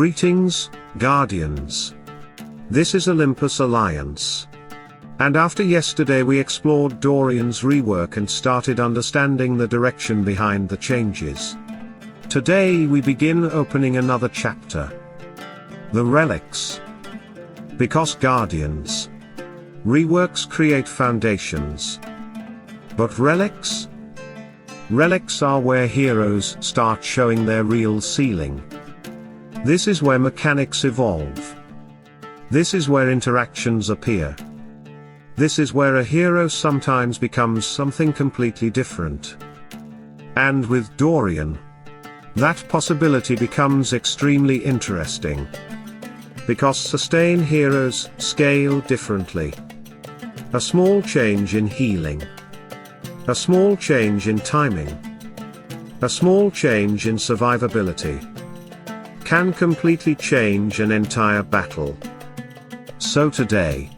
Greetings, Guardians. This is Olympus Alliance. And after yesterday we explored Dorian's rework and started understanding the direction behind the changes. Today we begin opening another chapter. The relics. Because Guardians. Reworks create foundations. But relics? Relics are where heroes start showing their real ceiling. This is where mechanics evolve. This is where interactions appear. This is where a hero sometimes becomes something completely different. And with Dorian, that possibility becomes extremely interesting. Because sustain heroes scale differently. A small change in healing. A small change in timing. A small change in survivability can completely change an entire battle. So today,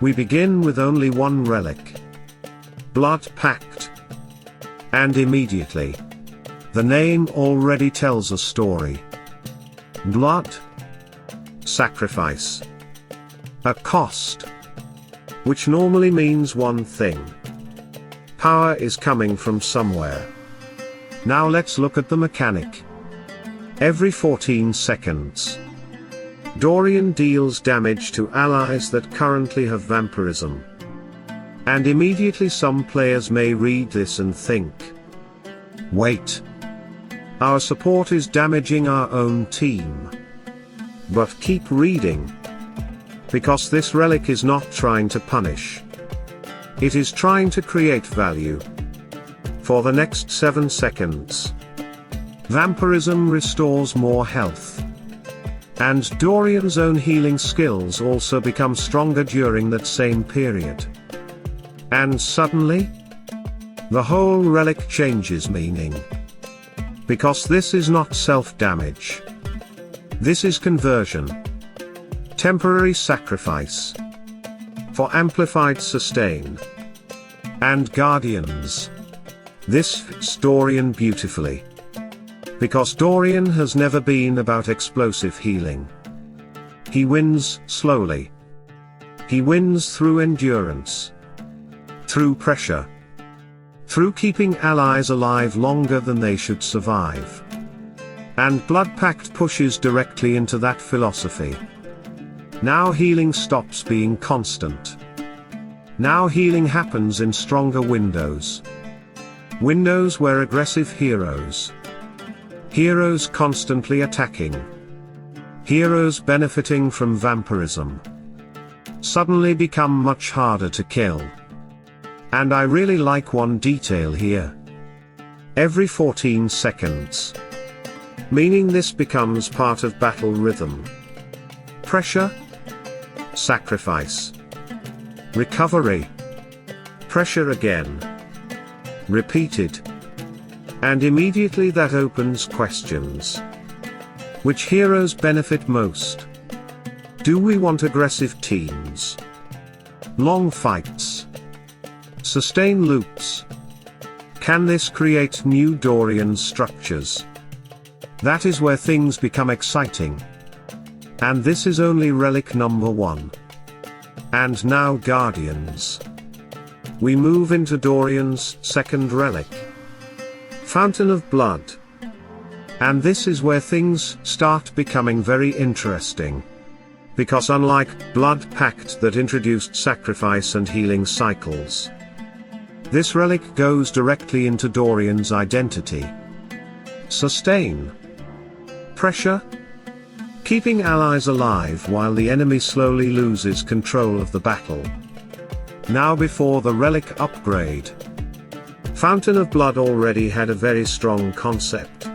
we begin with only one relic. Blood Pact. And immediately, the name already tells a story. Blood. Sacrifice. A cost. Which normally means one thing. Power is coming from somewhere. Now let's look at the mechanic. Every 14 seconds, Dorian deals damage to allies that currently have vampirism. And immediately some players may read this and think, wait, our support is damaging our own team. But keep reading. Because this relic is not trying to punish. It is trying to create value. For the next 7 seconds, Vampirism restores more health. And Dorian's own healing skills also become stronger during that same period. And suddenly, the whole relic changes meaning. Because this is not self-damage. This is conversion. Temporary sacrifice. For amplified sustain. And Guardians. This fits Dorian beautifully. Because Dorian has never been about explosive healing. He wins slowly. He wins through endurance. Through pressure. Through keeping allies alive longer than they should survive. And Blood Pact pushes directly into that philosophy. Now healing stops being constant. Now healing happens in stronger windows. Windows where aggressive heroes constantly attacking. Heroes benefiting from vampirism. Suddenly become much harder to kill. And I really like one detail here. Every 14 seconds. Meaning this becomes part of battle rhythm. Pressure. Sacrifice. Recovery. Pressure again. Repeated. And immediately that opens questions. Which heroes benefit most? Do we want aggressive teams? Long fights? Sustain loops? Can this create new Dorian structures? That is where things become exciting. And this is only relic number 1. And now Guardians. We move into Dorian's second relic. Fountain of Blood. And this is where things start becoming very interesting. Because unlike Blood Pact that introduced sacrifice and healing cycles, this relic goes directly into Dorian's identity. Sustain. Pressure. Keeping allies alive while the enemy slowly loses control of the battle. Now before the relic upgrade, Fountain of Blood already had a very strong concept.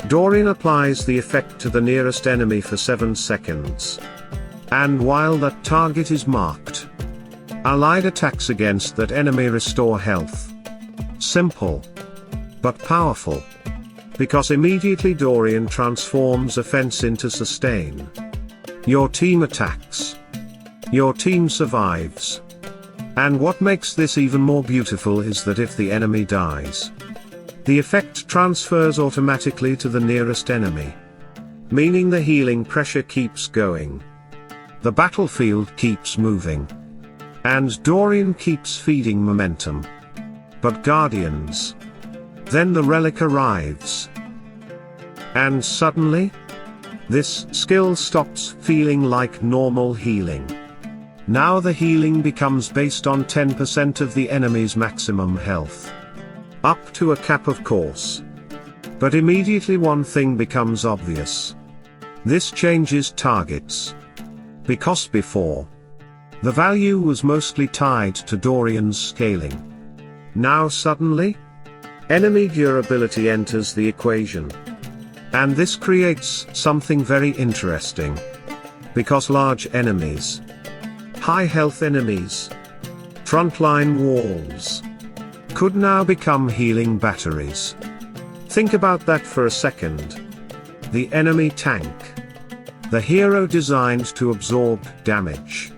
Dorian applies the effect to the nearest enemy for 7 seconds. And while that target is marked, allied attacks against that enemy restore health. Simple. But powerful. Because immediately Dorian transforms offense into sustain. Your team attacks. Your team survives. And what makes this even more beautiful is that if the enemy dies, the effect transfers automatically to the nearest enemy. meaning the healing pressure keeps going. The battlefield keeps moving. And Dorian keeps feeding momentum. But Guardians. Then the relic arrives. And suddenly, this skill stops feeling like normal healing. Now the healing becomes based on 10% of the enemy's maximum health. Up to a cap, of course. But immediately one thing becomes obvious. This changes targets. Because before, the value was mostly tied to Dorian's scaling. Now suddenly, enemy durability enters the equation. And this creates something very interesting. Because large enemies, high health enemies, frontline walls, could now become healing batteries. Think about that for a second. The enemy tank, the hero designed to absorb damage,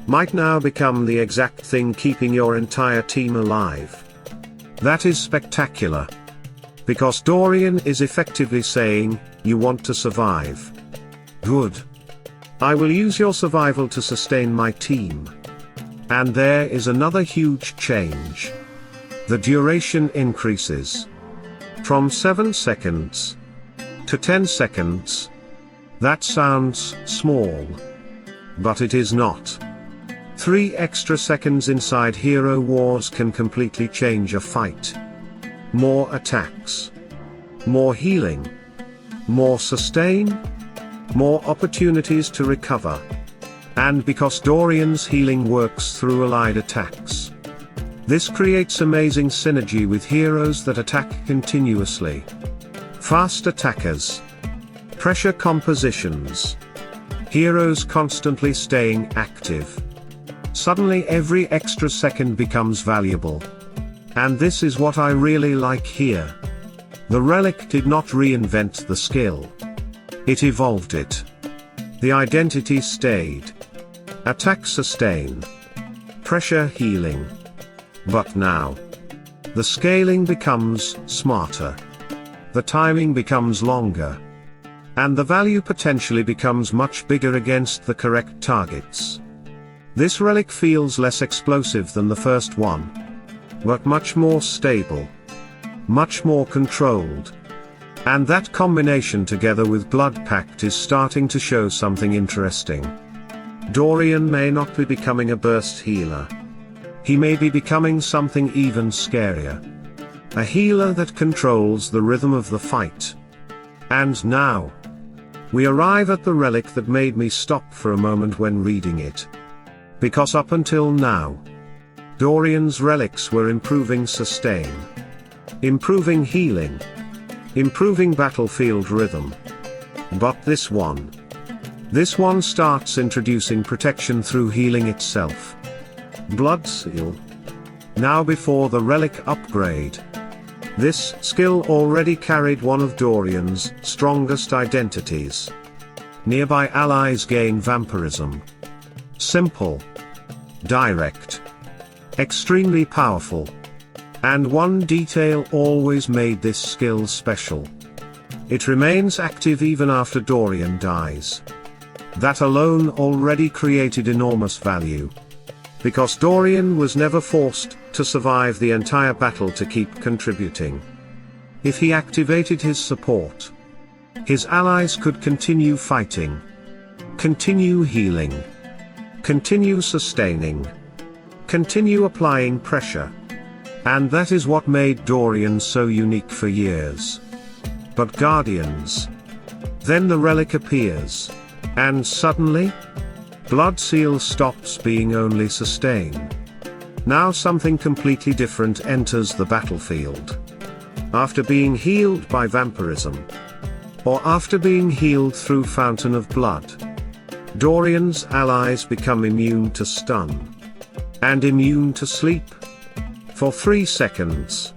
might now become the exact thing keeping your entire team alive. That is spectacular. Because Dorian is effectively saying, you want to survive. Good. I will use your survival to sustain my team. And there is another huge change. The duration increases. From 7 seconds to 10 seconds. That sounds small. But it is not. 3 extra seconds inside Hero Wars can completely change a fight. More attacks. More healing. More sustain. More opportunities to recover. And because Dorian's healing works through allied attacks, this creates amazing synergy with heroes that attack continuously. Fast attackers. Pressure compositions. Heroes constantly staying active. Suddenly every extra second becomes valuable. And this is what I really like here. The relic did not reinvent the skill. It evolved it. The identity stayed. Attack sustain. Pressure healing. But now, the scaling becomes smarter. The timing becomes longer. And the value potentially becomes much bigger against the correct targets. This relic feels less explosive than the first one. But much more stable. Much more controlled. And that combination together with Blood Pact is starting to show something interesting. Dorian may not be becoming a burst healer. He may be becoming something even scarier. A healer that controls the rhythm of the fight. And now, we arrive at the relic that made me stop for a moment when reading it. Because up until now, Dorian's relics were improving sustain, improving healing, improving battlefield rhythm. But this one starts introducing protection through healing itself. Blood Seal. Now before the relic upgrade. This skill already carried one of Dorian's strongest identities. Nearby allies gain Vampirism. Simple. Direct. Extremely powerful. And one detail always made this skill special. It remains active even after Dorian dies. That alone already created enormous value. Because Dorian was never forced to survive the entire battle to keep contributing. If he activated his support, his allies could continue fighting, continue healing, continue sustaining, continue applying pressure. And that is what made Dorian so unique for years. But Guardians. Then the relic appears. And suddenly, Blood Seal stops being only sustain. Now something completely different enters the battlefield. After being healed by Vampirism, or after being healed through Fountain of Blood, Dorian's allies become immune to stun. And immune to sleep. For 3 seconds.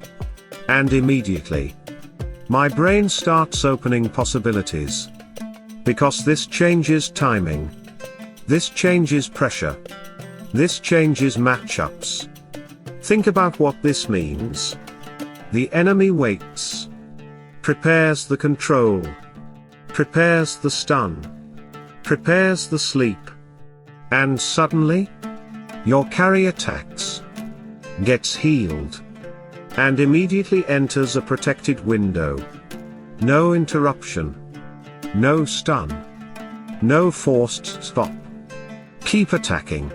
And immediately, my brain starts opening possibilities. Because this changes timing. This changes pressure. This changes matchups. Think about what this means. The enemy waits. Prepares the control. prepares the stun, prepares the sleep. And suddenly, your carry attacks, gets healed, and immediately enters a protected window. No interruption, no stun, no forced stop. Keep attacking,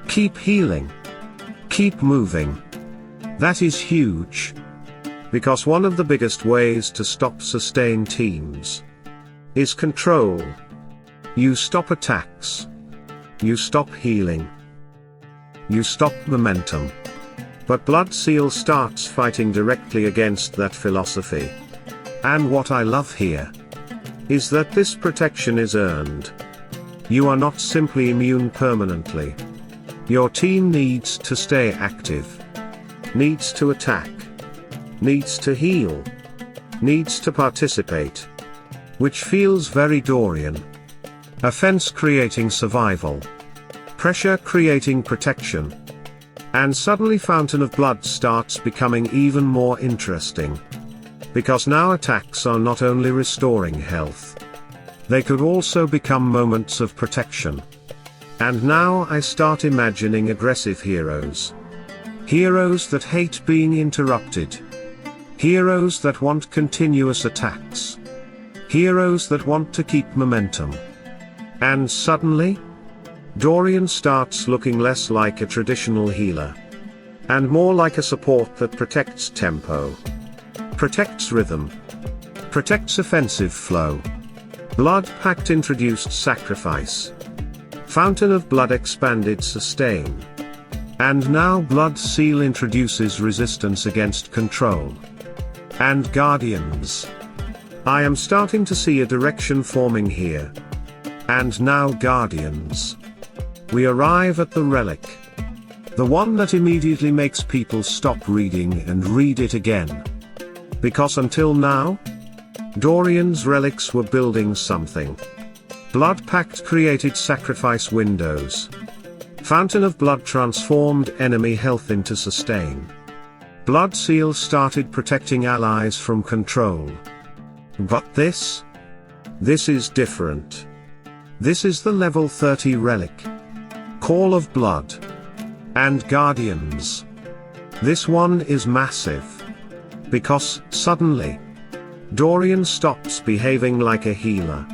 keep healing, keep moving. That is huge. Because one of the biggest ways to stop sustain teams is control. You stop attacks. You stop healing. You stop momentum. But Blood Seal starts fighting directly against that philosophy. And what I love here is that this protection is earned. You are not simply immune permanently. Your team needs to stay active, needs to attack, needs to heal, needs to participate. Which feels very Dorian. Offense creating survival, pressure creating protection. And suddenly Fountain of Blood starts becoming even more interesting. Because now attacks are not only restoring health, they could also become moments of protection. And now I start imagining aggressive heroes. Heroes that hate being interrupted. Heroes that want continuous attacks. Heroes that want to keep momentum. And suddenly, Dorian starts looking less like a traditional healer, and more like a support that protects tempo, protects rhythm, protects offensive flow. Blood Pact introduced sacrifice. Fountain of Blood expanded sustain. And now Blood Seal introduces resistance against control. And Guardians. I am starting to see a direction forming here. And now Guardians. We arrive at the relic. The one that immediately makes people stop reading and read it again. Because until now, Dorian's relics were building something. Blood Pact created sacrifice windows. Fountain of Blood transformed enemy health into sustain. Blood Seal started protecting allies from control. But this is different. This is the level 30 relic. Call of Blood. And Guardians. This one is massive. Because, suddenly, Dorian stops behaving like a healer.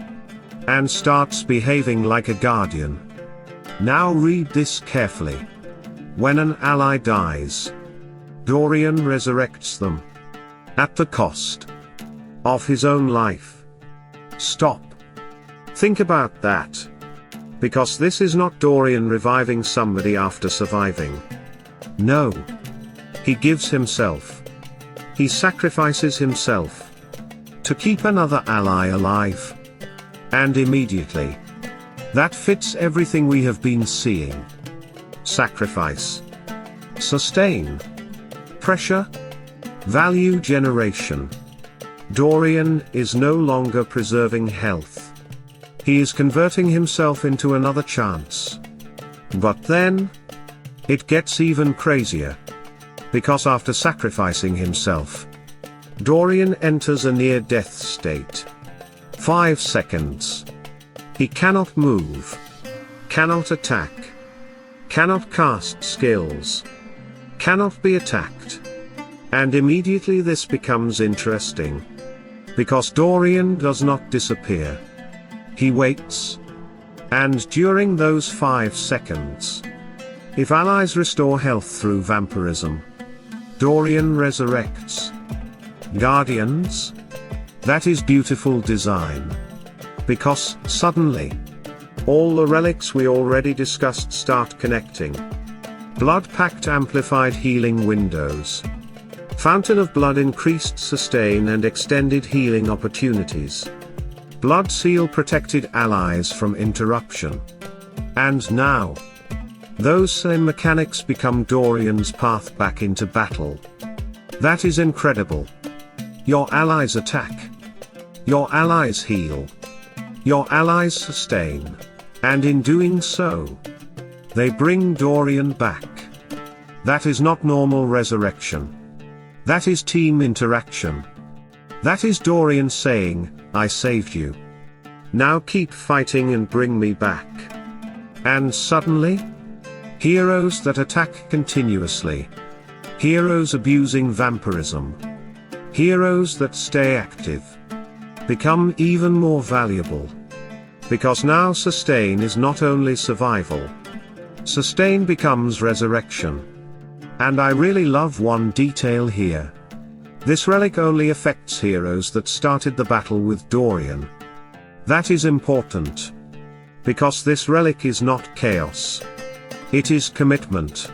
And starts behaving like a guardian. Now read this carefully. When an ally dies, Dorian resurrects them. At the cost of his own life. Stop. Think about that. Because this is not Dorian reviving somebody after surviving. No. He gives himself. He sacrifices himself. To keep another ally alive. And immediately. That fits everything we have been seeing. Sacrifice. Sustain. Pressure. Value generation. Dorian is no longer preserving health. He is converting himself into another chance. But then, it gets even crazier. Because after sacrificing himself, Dorian enters a near-death state. 5 seconds. He cannot move. Cannot attack. Cannot cast skills. Cannot be attacked. And immediately this becomes interesting. Because Dorian does not disappear. He waits. And during those 5 seconds, if allies restore health through vampirism, Dorian resurrects. Guardians? That is beautiful design. Because, suddenly, all the relics we already discussed start connecting. Blood Pact amplified healing windows. Fountain of Blood increased sustain and extended healing opportunities. Blood Seal protected allies from interruption. And now, those same mechanics become Dorian's path back into battle. That is incredible. Your allies attack. Your allies heal. Your allies sustain. And in doing so, they bring Dorian back. That is not normal resurrection. That is team interaction. That is Dorian saying, I saved you. Now keep fighting and bring me back. And suddenly, heroes that attack continuously. Heroes abusing vampirism. Heroes that stay active. Become even more valuable. Because now sustain is not only survival. Sustain becomes resurrection. And I really love one detail here. This relic only affects heroes that started the battle with Dorian. That is important. Because this relic is not chaos. It is commitment.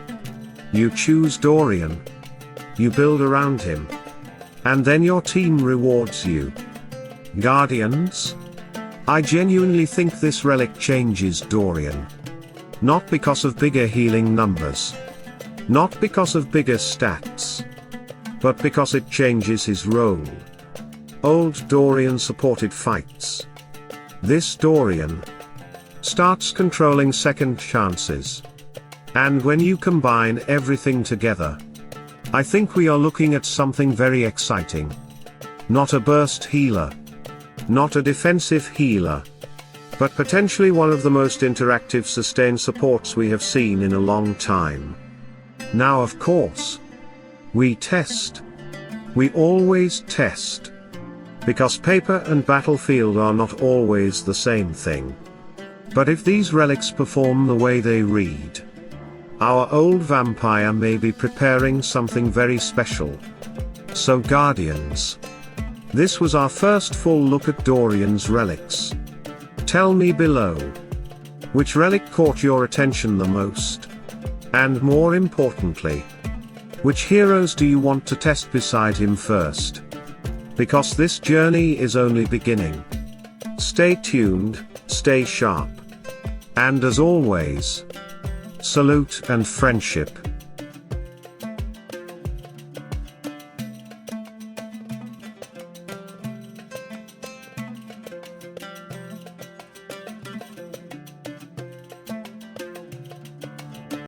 You choose Dorian. You build around him. And then your team rewards you. Guardians? I genuinely think this relic changes Dorian. Not because of bigger healing numbers. Not because of bigger stats. But because it changes his role. Old Dorian supported fights. This Dorian starts controlling second chances. And when you combine everything together, I think we are looking at something very exciting. Not a burst healer. Not a defensive healer. But potentially one of the most interactive sustain supports we have seen in a long time. Now of course, we test. We always test. Because paper and battlefield are not always the same thing. But if these relics perform the way they read, our old vampire may be preparing something very special. So Guardians, this was our first full look at Dorian's relics. Tell me below, which relic caught your attention the most? And more importantly, which heroes do you want to test beside him first? Because this journey is only beginning. Stay tuned, stay sharp. And as always, salute and friendship.